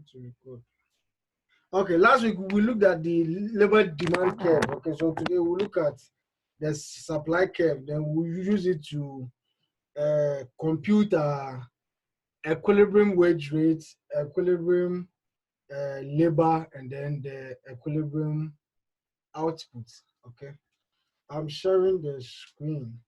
To record. Okay, last week we looked at the labor demand curve. Okay, so today we'll look at the supply curve. Then we'll use it to compute equilibrium wage rate, equilibrium labor, and then the equilibrium output. Okay, I'm sharing the screen.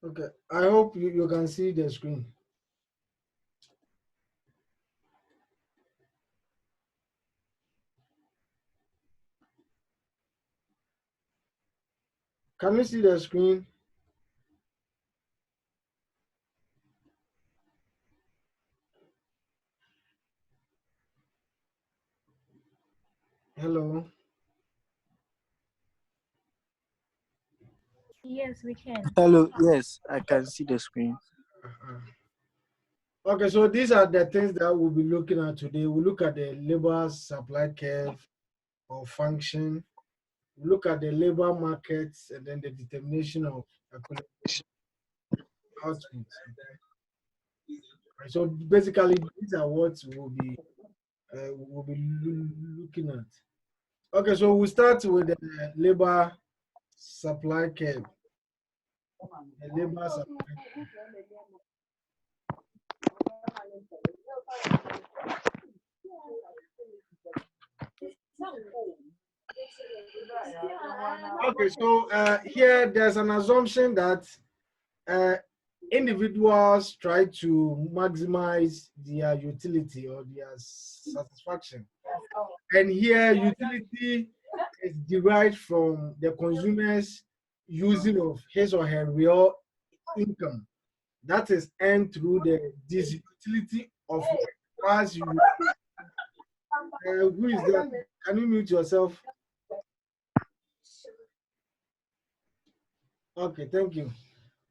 Okay, I hope you can see the screen. Can you see the screen? Hello. Yes, we can. Hello, yes, I can see the screen. Okay, so these are the things that we'll be looking at today. We'll look at the labor supply curve or function. We'll look at the labor markets and then the determination of output. Right, so basically, these are what we'll be looking at. Okay, so we'll start with the labor supply curve. The labor supply curve. Okay, so here there's an assumption that individuals try to maximize their utility or their satisfaction. And here, utility is derived from the consumer's using of his or her real income. That is earned through this utility of as you. Who is that? Can you mute yourself? Okay, thank you.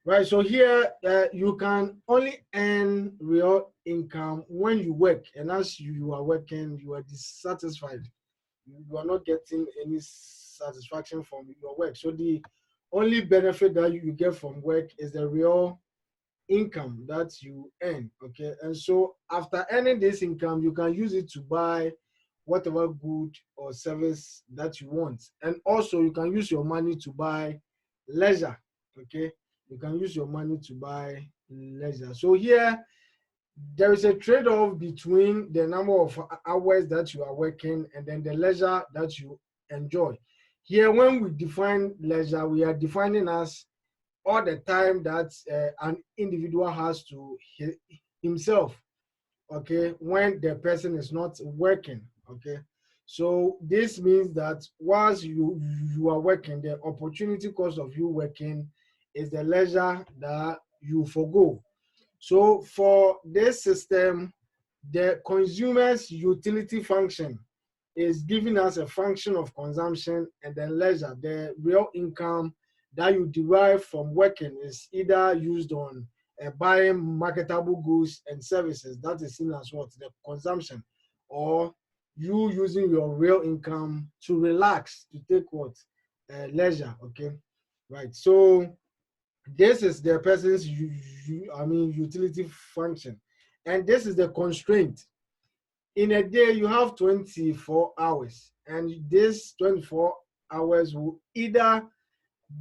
Right, so here you can only earn real income when you work, and as you are working, you are dissatisfied. You are not getting any satisfaction from your work. So the only benefit that you get from work is the real income that you earn. Okay, and so after earning this income, you can use it to buy whatever good or service that you want, and also you can use your money to buy leisure. Okay, you can use your money to buy leisure. So here there is a trade-off between the number of hours that you are working and then the leisure that you enjoy. Here, when we define leisure, we are defining as all the time that an individual has to himself, okay, when the person is not working, okay. So this means that whilst you are working, the opportunity cost of you working is the leisure that you forgo. So for this system, the consumer's utility function is giving us a function of consumption, and then leisure, the real income that you derive from working, is either used on buying marketable goods and services. That is seen as what? The consumption. Or you using your real income to relax, to take what? Leisure, okay? Right, so this is the person's utility function, and this is the constraint. In a day, you have 24 hours, and this 24 hours will either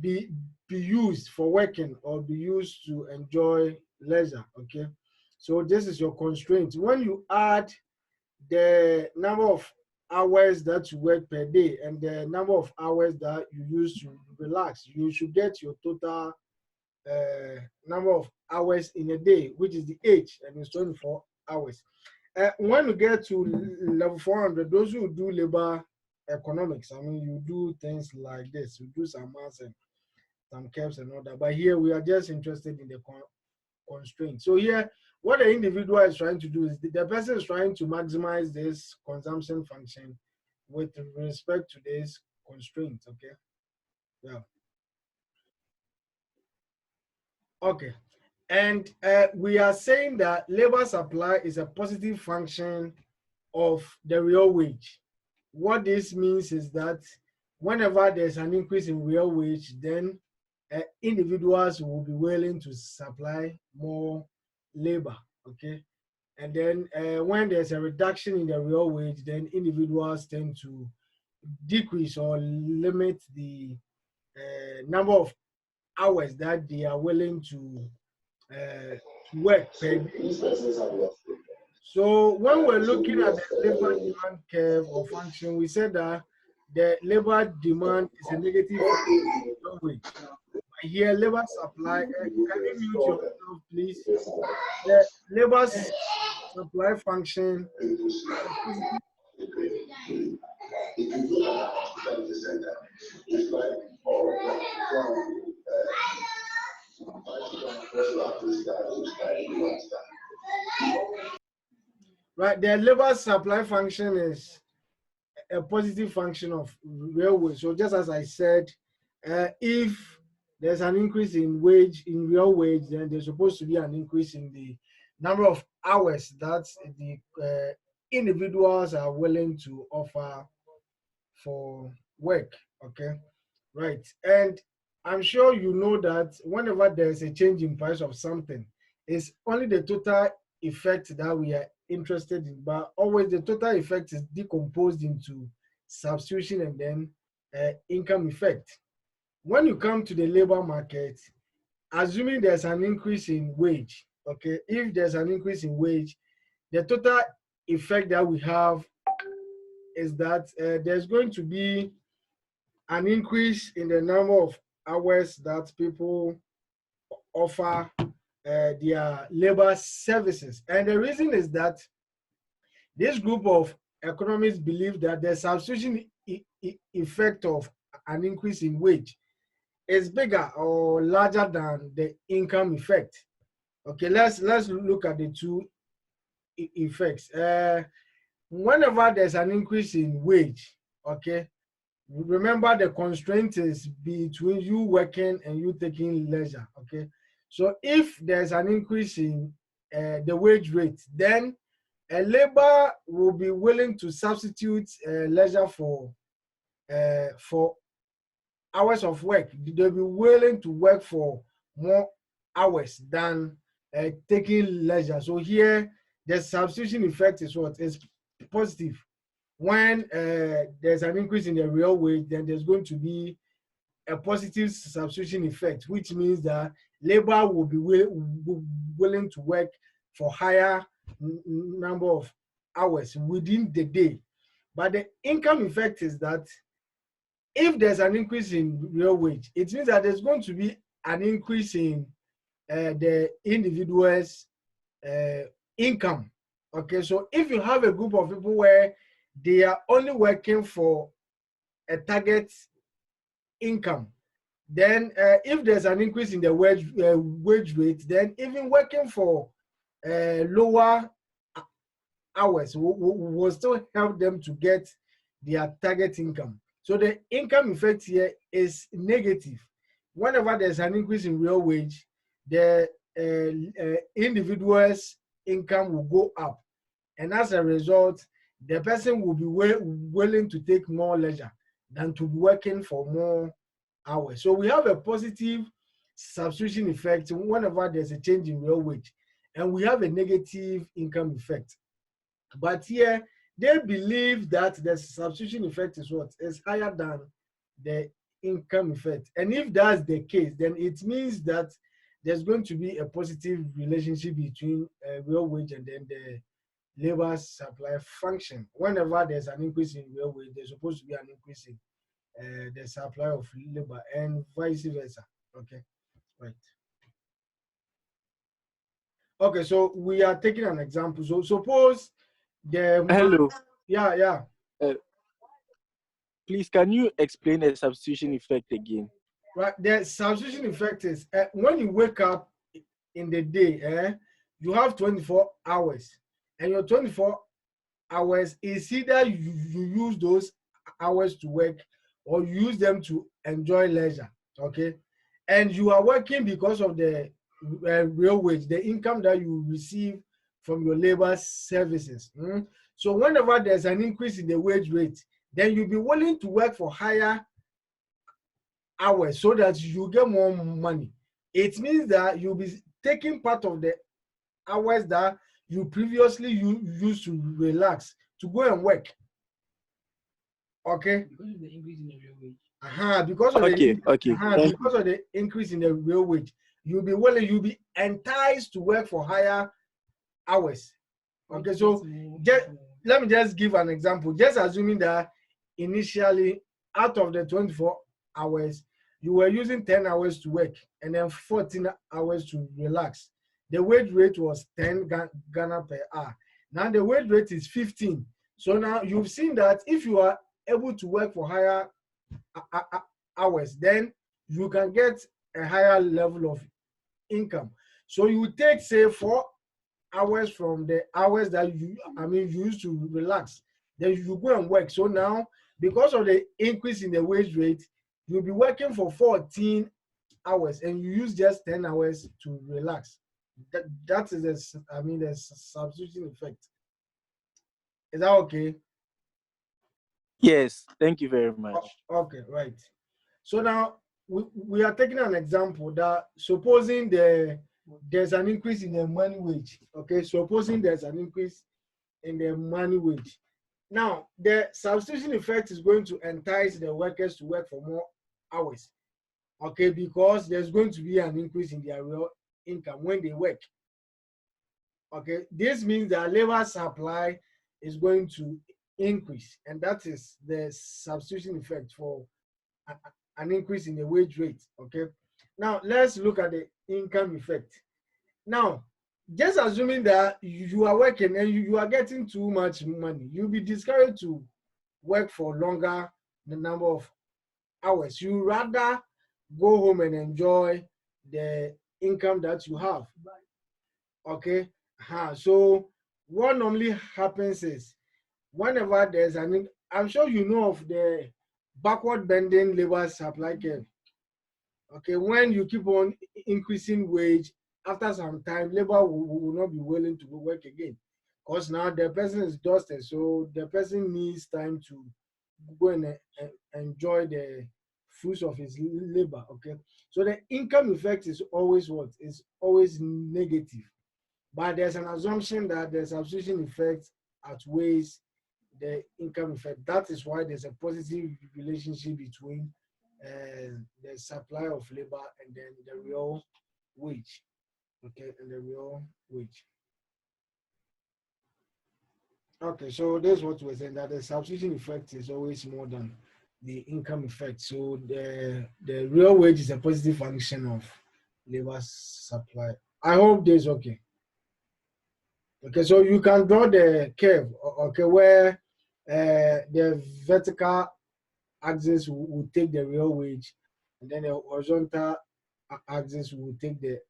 be used for working or be used to enjoy leisure. Okay, so this is your constraint. When you add the number of hours that you work per day and the number of hours that you use to relax, you should get your total number of hours in a day, which is the age, and it's 24 hours. When you get to level 400, those who do labor economics, I mean, you do things like this, you do some maths and some curves and all that. But here we are just interested in the constraint. So here, what the individual is trying to do is the person is trying to maximize this consumption function with respect to this constraint. Okay. Yeah. Okay. And we are saying that labor supply is a positive function of the real wage. What this means is that whenever there's an increase in real wage, then individuals will be willing to supply more labor, okay? And then when there's a reduction in the real wage, then individuals tend to decrease or limit the number of hours that they are willing to work per day. So when we're looking at the labor demand curve or function, we said that the labor demand is a negative function wage. Here, labor supply, can you mute yourself, please? The labor supply function. Right, the labor supply function is a positive function of real wage. So just as I said, if there's an increase in wage, in real wage, then there's supposed to be an increase in the number of hours that the individuals are willing to offer for work, okay? Right, and I'm sure you know that whenever there's a change in price of something, it's only the total effect that we are interested in, but always the total effect is decomposed into substitution and then income effect. When you come to the labor market, assuming there's an increase in wage, okay, if there's an increase in wage, the total effect that we have is that there's going to be an increase in the number of hours that people offer their labor services. And the reason is that this group of economists believe that the substitution effect of an increase in wage is bigger or larger than the income effect. Okay, let's look at the two effects. Whenever there's an increase in wage, okay, remember the constraint is between you working and you taking leisure, okay? So if there's an increase in the wage rate, then a labor will be willing to substitute leisure for hours of work. They'll be willing to work for more hours than taking leisure. So here, the substitution effect is what is positive. When there's an increase in the real wage, then there's going to be a positive substitution effect, which means that labor will be willing to work for higher number of hours within the day. But the income effect is that if there's an increase in real wage, it means that there's going to be an increase in the individual's income. Okay, so if you have a group of people where they are only working for a target income, then if there's an increase in the wage rate, then even working for lower hours will still help them to get their target income. So the income effect here is negative. Whenever there's an increase in real wage, the individual's income will go up. And as a result, the person will be willing to take more leisure than to be working for more hours. So we have a positive substitution effect whenever there's a change in real wage, and we have a negative income effect. But here, they believe that the substitution effect is what is higher than the income effect. And if that's the case, then it means that there's going to be a positive relationship between real wage and then the labor supply function. Whenever there's an increase in real wage, there's supposed to be an increase in the supply of labor and vice versa. Okay, right. Okay, so we are taking an example. So suppose the Hello. yeah. Please, can you explain the substitution effect again? Right, the substitution effect is when you wake up in the day, you have 24 hours, and your 24 hours is either you use those hours to work or you use them to enjoy leisure, okay? And you are working because of the real wage, the income that you receive from your labor services. So whenever there's an increase in the wage rate, then you'll be willing to work for higher hours so that you get more money. It means that you'll be taking part of the hours that you previously used to relax to go and work. Okay. Because of the increase in the real wage. Because of Okay. the increase in the real wage, you'll be enticed to work for higher hours. Okay, so let me just give an example. Just assuming that initially, out of the 24 hours, you were using 10 hours to work and then 14 hours to relax. The wage rate was 10 Ghana per hour. Now the wage rate is 15. So now you've seen that if you are able to work for higher hours, then you can get a higher level of income. So you take, say, 4 hours from the hours that you used to relax, then you go and work. So now, because of the increase in the wage rate, you'll be working for 14 hours and you use just 10 hours to relax. That is the substitution effect. Is that okay? Yes, thank you very much. Okay, right. So now we are taking an example that supposing there's an increase in the money wage. Okay, supposing there's an increase in the money wage. Now, the substitution effect is going to entice the workers to work for more hours. Okay, because there's going to be an increase in their real income when they work. Okay, this means that labor supply is going to increase, and that is the substitution effect for an increase in the wage rate. Okay, now let's look at the income effect. Now, just assuming that you are working and you are getting too much money, you'll be discouraged to work for longer the number of hours. You rather go home and enjoy the income that you have. Okay, so what normally happens is whenever there's I'm sure you know of the backward bending labor supply curve. Okay, when you keep on increasing wage, after some time, labor will not be willing to work again, because now the person is dusted, so the person needs time to go and enjoy the fruits of his labor. Okay, so the income effect is always what? Is always negative, but there's an assumption that the substitution effect outweighs the income effect. That is why there's a positive relationship between the supply of labor and then the real wage. Okay, and the real wage. Okay, so this is what we're saying, that the substitution effect is always more than the income effect. So the real wage is a positive function of labor supply. I hope this is okay. Okay, so you can draw the curve, okay, where the vertical axis will take the real wage, and then the horizontal axis will take the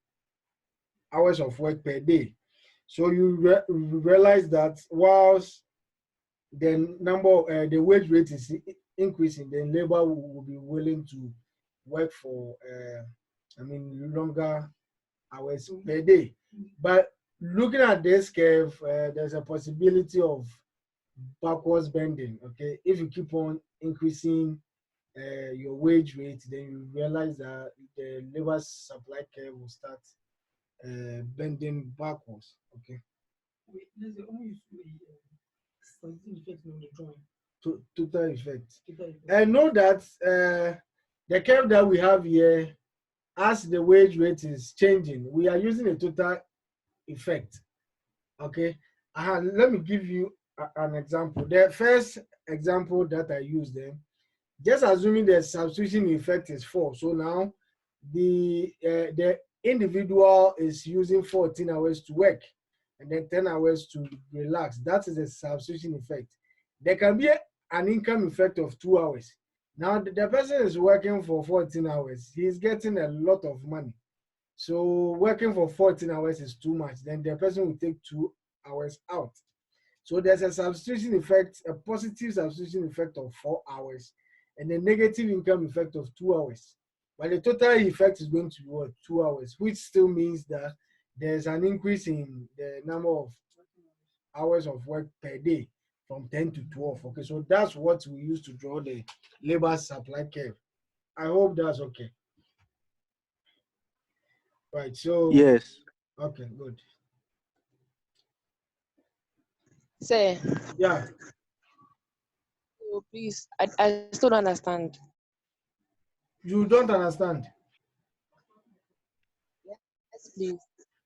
hours of work per day. So you realize that whilst the the wage rate is increasing, then labor will be willing to work for longer hours per day. But looking at this curve, there's a possibility of backwards bending. Okay, if you keep on increasing your wage rate, then you realize that the labor supply curve will start bending backwards. Okay. Wait, there's only substitution effect on the drawing. Total effect. And know that the curve that we have here, as the wage rate is changing, we are using a total effect. Okay. Let me give you an example. The first example that I used there, just assuming the substitution effect is 4. So now the individual is using 14 hours to work and then 10 hours to relax. That is a substitution effect. There can be an income effect of 2 hours. Now the person is working for 14 hours. He's getting a lot of money. So working for 14 hours is too much. Then the person will take 2 hours out. So there's a substitution effect, a positive substitution effect of 4 hours and a negative income effect of 2 hours. But the total effect is going to be what? 2 hours, which still means that there's an increase in the number of hours of work per day. from 10 to 12. Okay, so that's what we use to draw the labor supply curve. I hope that's okay. Right, so, Yes. okay, good. Say, Yeah, oh, please, I still don't understand. you don't understand. Yes, please.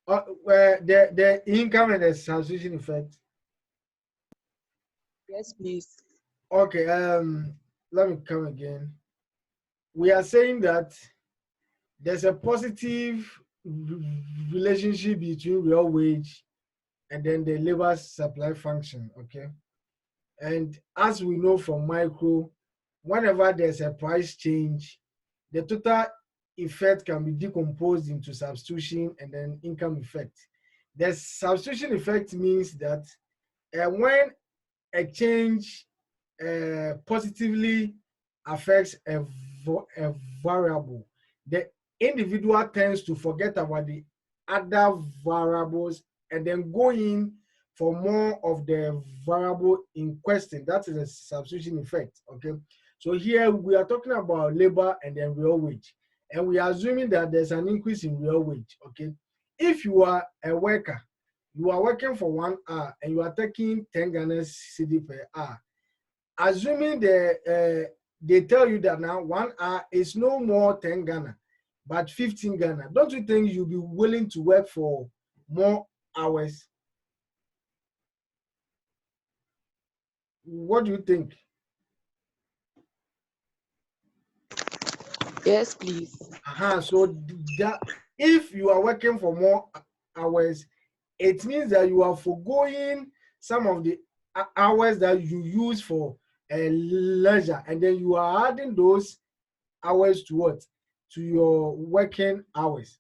The income and the substitution effect. Yes, please. Okay, let me come again. We are saying that there's a positive relationship between real wage and then the labor supply function, okay? And as we know from micro, whenever there's a price change, the total effect can be decomposed into substitution and then income effect. The substitution effect means that when a change positively affects a variable, the individual tends to forget about the other variables and then go in for more of the variable in question. That is a substitution effect. Okay. So here we are talking about labor and then real wage. And we are assuming that there's an increase in real wage. Okay. If you are a worker, you are working for 1 hour and you are taking 10 Ghana cedi per hour. Assuming they tell you that now 1 hour is no more 10 Ghana, but 15 Ghana. Don't you think you'll be willing to work for more hours? What do you think? Yes, please. So that if you are working for more hours, it means that you are foregoing some of the hours that you use for leisure, and then you are adding those hours to what? To your working hours.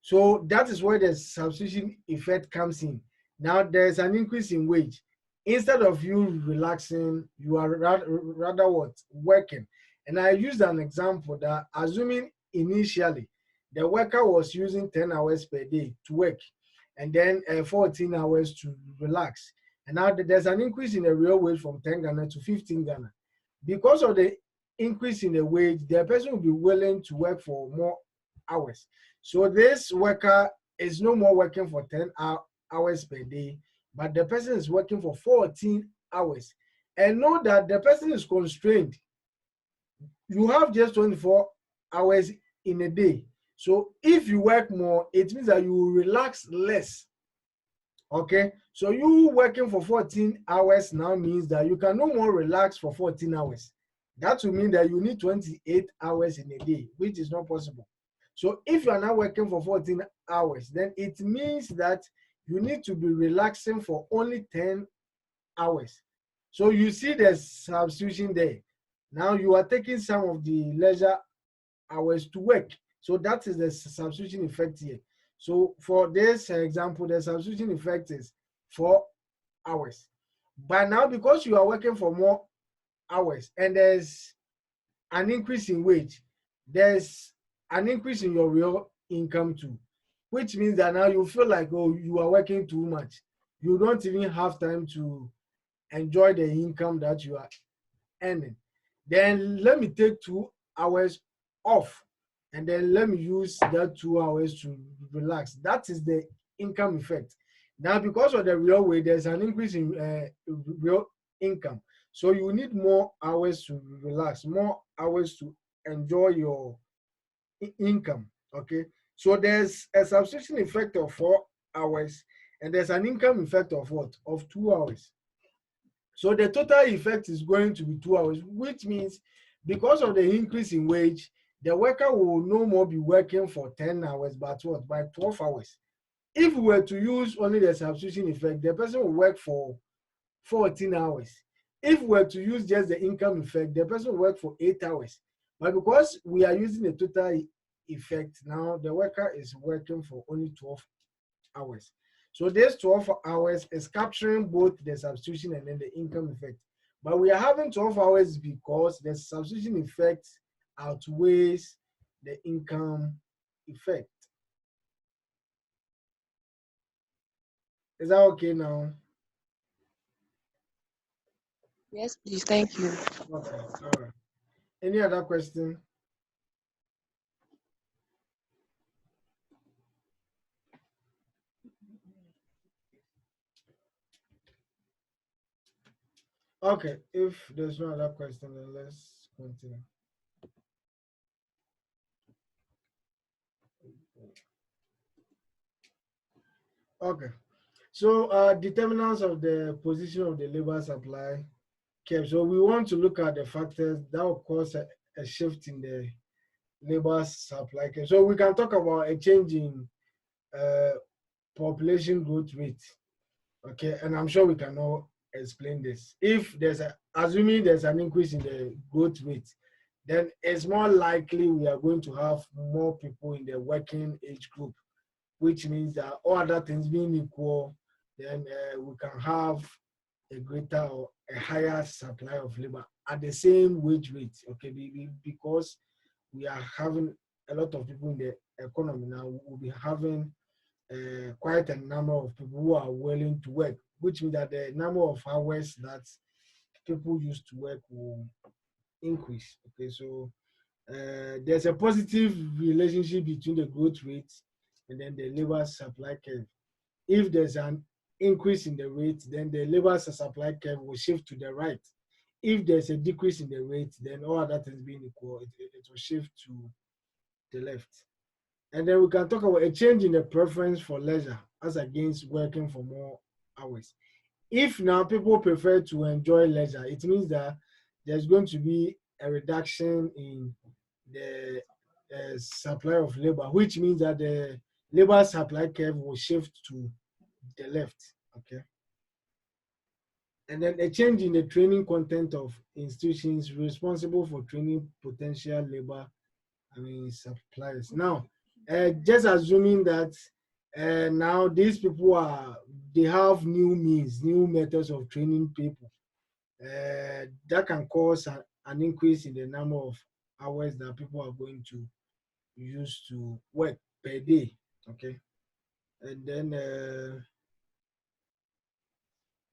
So that is where the substitution effect comes in. Now there's an increase in wage. Instead of you relaxing, you are rather what? Working. And I used an example that assuming initially the worker was using 10 hours per day to work and then 14 hours to relax. And now there's an increase in the real wage from 10 Ghana to 15 Ghana. Because of the increase in the wage, the person will be willing to work for more hours. So this worker is no more working for 10 hours per day, but the person is working for 14 hours. And know that the person is constrained. You have just 24 hours in a day. So if you work more, it means that you will relax less. Okay, so you working for 14 hours now means that you can no more relax for 14 hours. That will mean that you need 28 hours in a day, which is not possible. So if you are now working for 14 hours, then it means that you need to be relaxing for only 10 hours. So you see the substitution there. Now you are taking some of the leisure hours to work. So that is the substitution effect here. So for this example, the substitution effect is 4 hours. But now because you are working for more hours and there's an increase in wage, there's an increase in your real income too, which means that now you feel like, oh, you are working too much. You don't even have time to enjoy the income that you are earning. Then let me take 2 hours off and then let me use that 2 hours to relax. That is the income effect. Now, because of the real wage, there's an increase in real income. So you need more hours to relax, more hours to enjoy your income. Okay. So there's a substitution effect of 4 hours and there's an income effect of what? Of 2 hours. So the total effect is going to be 2 hours, which means because of the increase in wage, the worker will no more be working for 10 hours, but what? By 12 hours. If we were to use only the substitution effect, the person will work for 14 hours. If we were to use just the income effect, the person will work for 8 hours. But because we are using the total effect, now the worker is working for only 12 hours. So this 12 hours is capturing both the substitution and then the income effect. But we are having 12 hours because the substitution effect outweighs the income effect. Is that okay now? Yes, please. Thank you. Okay, all right. Any other question? Okay, if there's no other question, then let's continue. Okay, so determinants of the position of the labor supply curve. So we want to look at the factors that will cause a shift in the labor supply curve. So we can talk about a change in uh, population growth rate. Okay, and I'm sure we can all explain this. If there's assuming there's an increase in the growth rate, then it's more likely we are going to have more people in the working age group, which means that all other things being equal, then we can have a greater or a higher supply of labor at the same wage rate, okay, because we are having a lot of people in the economy now. We'll be having quite a number of people who are willing to work, which means that the number of hours that people used to work will increase. Okay, so there's a positive relationship between the growth rate and then the labor supply curve. If there's an increase in the rate, then the labor supply curve will shift to the right. If there's a decrease in the rate, then all other things being equal, it will shift to the left. And then we can talk about a change in the preference for leisure as against working for more hours. If now people prefer to enjoy leisure, it means that there's going to be a reduction in the supply of labor, which means that the labor supply curve will shift to the left. Okay. And then a change in the training content of institutions responsible for training potential labor, suppliers. Now, just assuming that now these people they have new means, new methods of training people, that can cause an increase in the number of hours that people are going to use to work per day. Okay, and then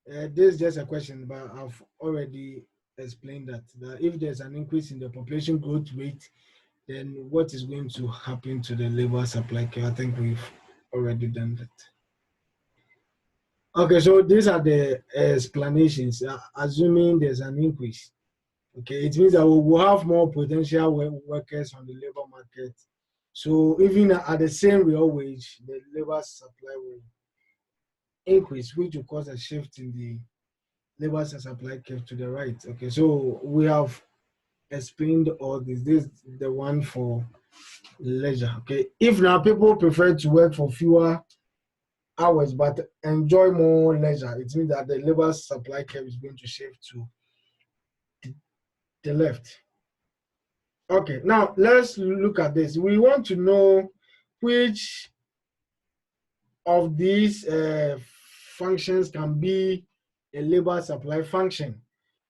this is just a question, but I've already explained that if there's an increase in the population growth rate, then what is going to happen to the labor supply curve? I think we've already done that. Okay, so these are the explanations. Assuming there's an increase, okay, it means that we will have more potential workers on the labor market. So even at the same real wage, the labor supply will increase, which will cause a shift in the labor supply curve to the right. Okay, so we have explained all this. This is the one for leisure. Okay, if now people prefer to work for fewer hours but enjoy more leisure, it means that the labor supply curve is going to shift to the left. Okay, now let's look at this. We want to know which of these functions can be a labor supply function.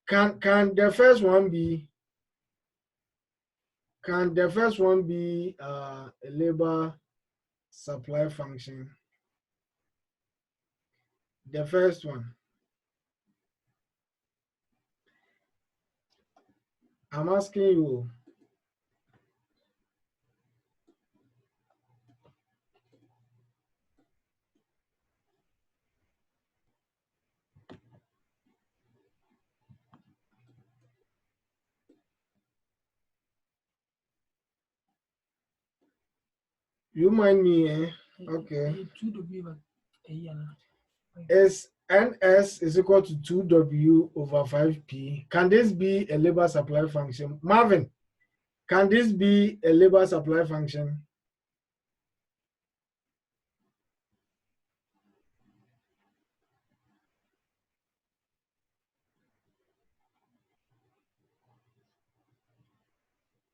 Can the first one be a labor supply function? The first one. I'm asking you. You mind me, eh? Okay. Is NS is equal to 2W over 5P. Can this be a labor supply function? Marvin, can this be a labor supply function?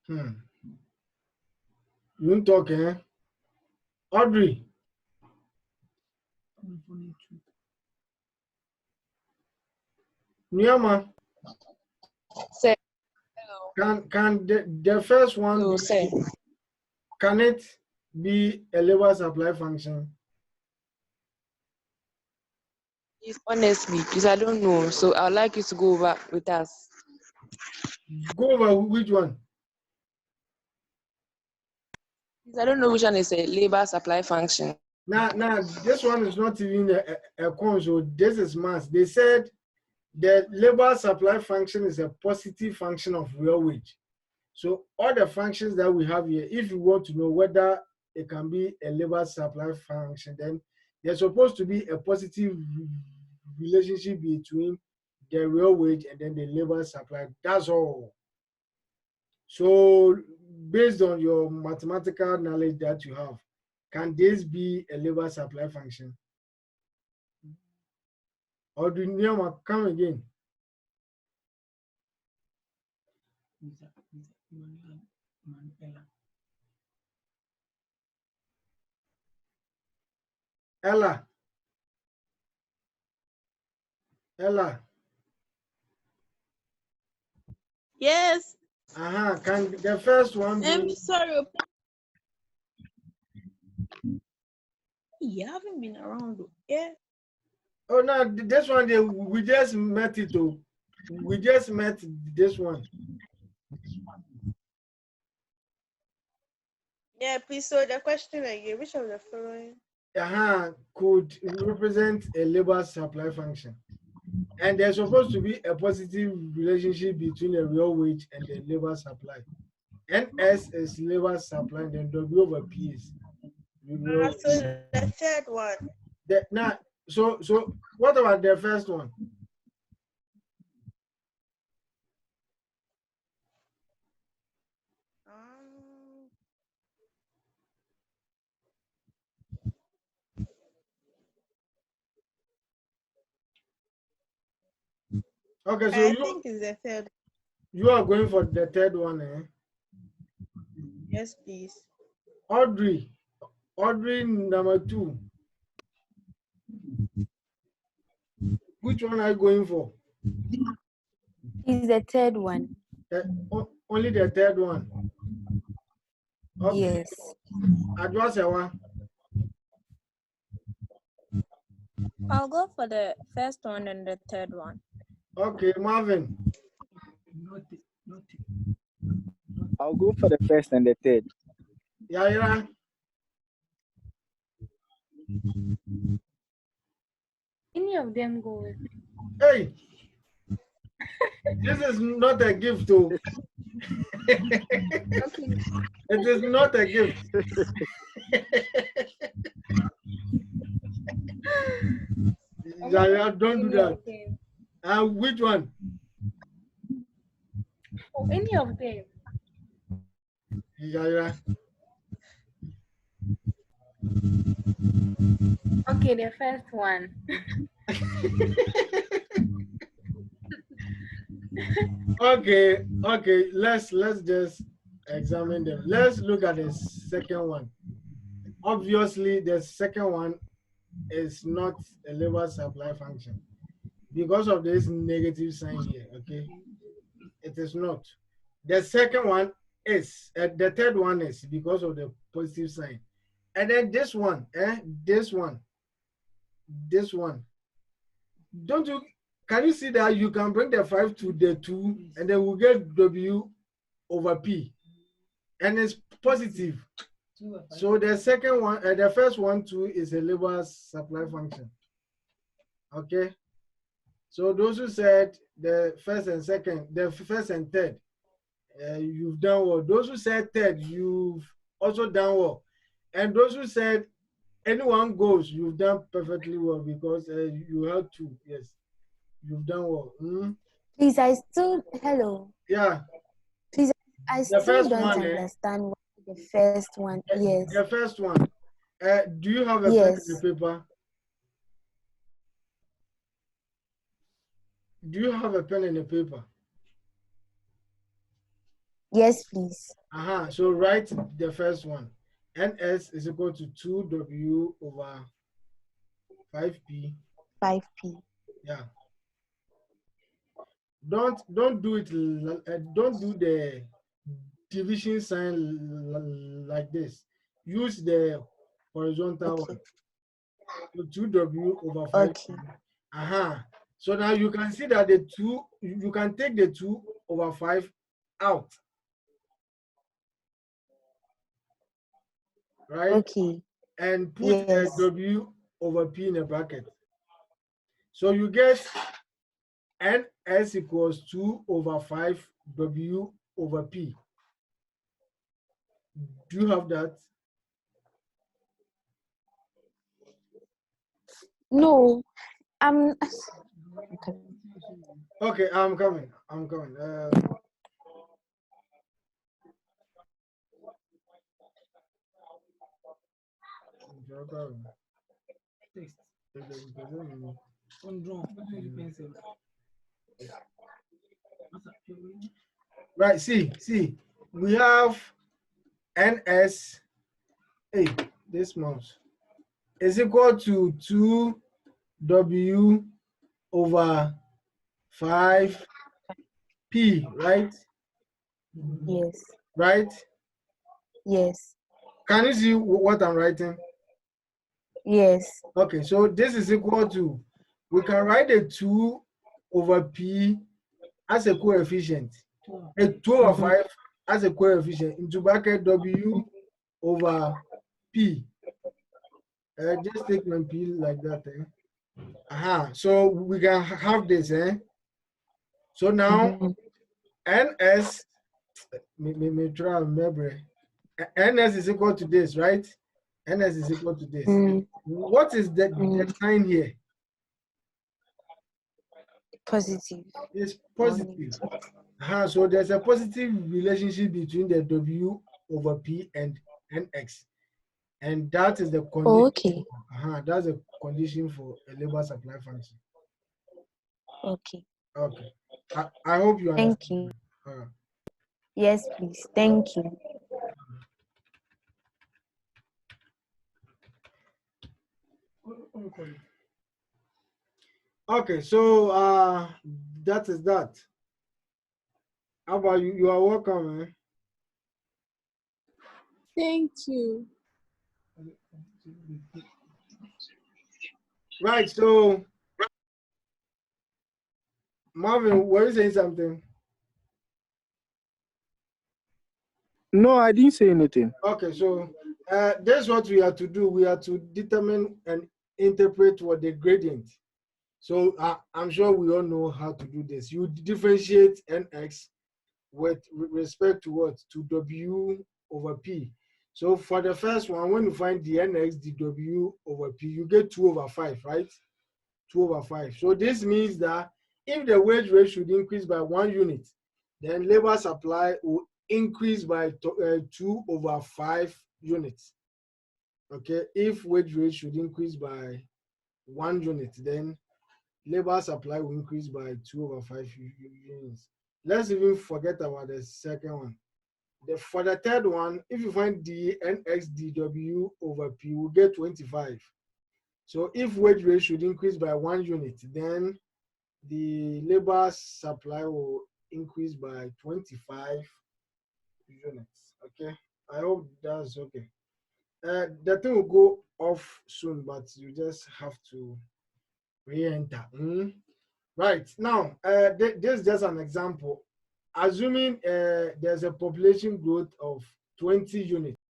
You won't talk, eh? Audrey. Niyama. Sir. Can the first one Hello, be, sir. can it be a labor supply function? Please, honestly, please, I don't know. So I'd like you to go over with us. Go over which one? Please, I don't know which one is a labor supply function. Now, this one is not even a console. This is mass. They said the labor supply function is a positive function of real wage. So all the functions that we have here, if you want to know whether it can be a labor supply function, then there's supposed to be a positive relationship between the real wage and then the labor supply. That's all. So based on your mathematical knowledge that you have, can this be a labor supply function? Or do you come again? Ella. Yes. Can the first one I'm be? sorry. You haven't been around. Yeah. Oh no, this one we just met it. We just met this one. Yeah, please. So the question again, which of the following? Could represent a labor supply function. And there's supposed to be a positive relationship between the real wage and the labor supply. NS is labor supply, and then W over P is real. So the third one. So what about the first one? Okay, so I think it's the third. You are going for the third one, eh? Yes, please. Audrey number 2. Which one are you going for? Is the third one. Only the third one. Okay. Yes. Adwasewa. I'll go for the first one and the third one. Okay, Marvin. I'll go for the first and the third. Yaira. Any of them go with. Hey, this is not a gift, though. Okay. It is not a gift. Yaira, don't do that. Which one? Oh, any of them. Yaira. Okay, the first one. Okay, let's just examine them. Let's look at the second one. Obviously, the second one is not a labor supply function because of this negative sign here, okay? It is not. The second one is, the third one is because of the positive sign. And then this one, this one. Don't you, can you see that you can bring the 5 to the 2 and then we'll get W over P. And it's positive. So the second one, the first one too is a labor supply function. Okay. So those who said the first and second, the first and third, you've done well. Those who said third, you've also done well. And those who said anyone goes, you've done perfectly well because you had 2. Yes, you've done well. Please, I still, hello. Yeah. Please, I still don't understand what the first one. Yes. The first one. Do you have a pen and paper? Do you have a pen and a paper? Yes, please. So write the first one. NS is equal to 2W over 5P. 5P. Yeah. Don't do it. Don't do the division sign like this. Use the horizontal one. So 2W over 5P. So now you can see that the 2, you can take the 2/5 out. Right? Okay. And put Yes. W/P in a bracket. So you get NS equals 2/5 W/P. Do you have that? No. Okay, I'm coming. Text. On drum. Pencil. Right, see, we have NS, this mouse, is equal to 2W/5P, right? Yes. Right? Yes. Can you see what I'm writing? Yes. Okay, so this is equal to, we can write the 2/P as a coefficient, a 2/5 as a coefficient into bracket W/P. Just take my P like that. So we can have this. So now NS, me try remember. NS is equal to this, right? NS is equal to this. What is the sign here? Positive. It's positive. So there's a positive relationship between the W/P and NX. And that is the condition. Okay. That's a condition for a labor supply function. Okay. Okay. I hope you understand. Thank you. Yes, please. Thank you. Okay, so that is that. How about you? You are welcome, man. Thank you. Right, so Marvin, were you saying something? No, I didn't say anything. Okay, so that's what we have to do. We have to determine and interpret what the gradient. So I'm sure we all know how to do this. You differentiate NX with respect to what? To W/P. So for the first one, when you find the NX, the W/P, you get 2/5, right? 2/5. So this means that if the wage rate should increase by 1 unit, then labor supply will increase by 2/5 units. Okay, if wage rate should increase by 1 unit, then labor supply will increase by 2/5 units. Let's even forget about the second one. For the third one, if you find the NX W/P, we'll get 25. So if wage rate should increase by 1 unit, then the labor supply will increase by 25 units. Okay, I hope that's okay. The thing will go off soon, but you just have to re-enter. Right, now, this is just an example. Assuming there's a population growth of 20 units.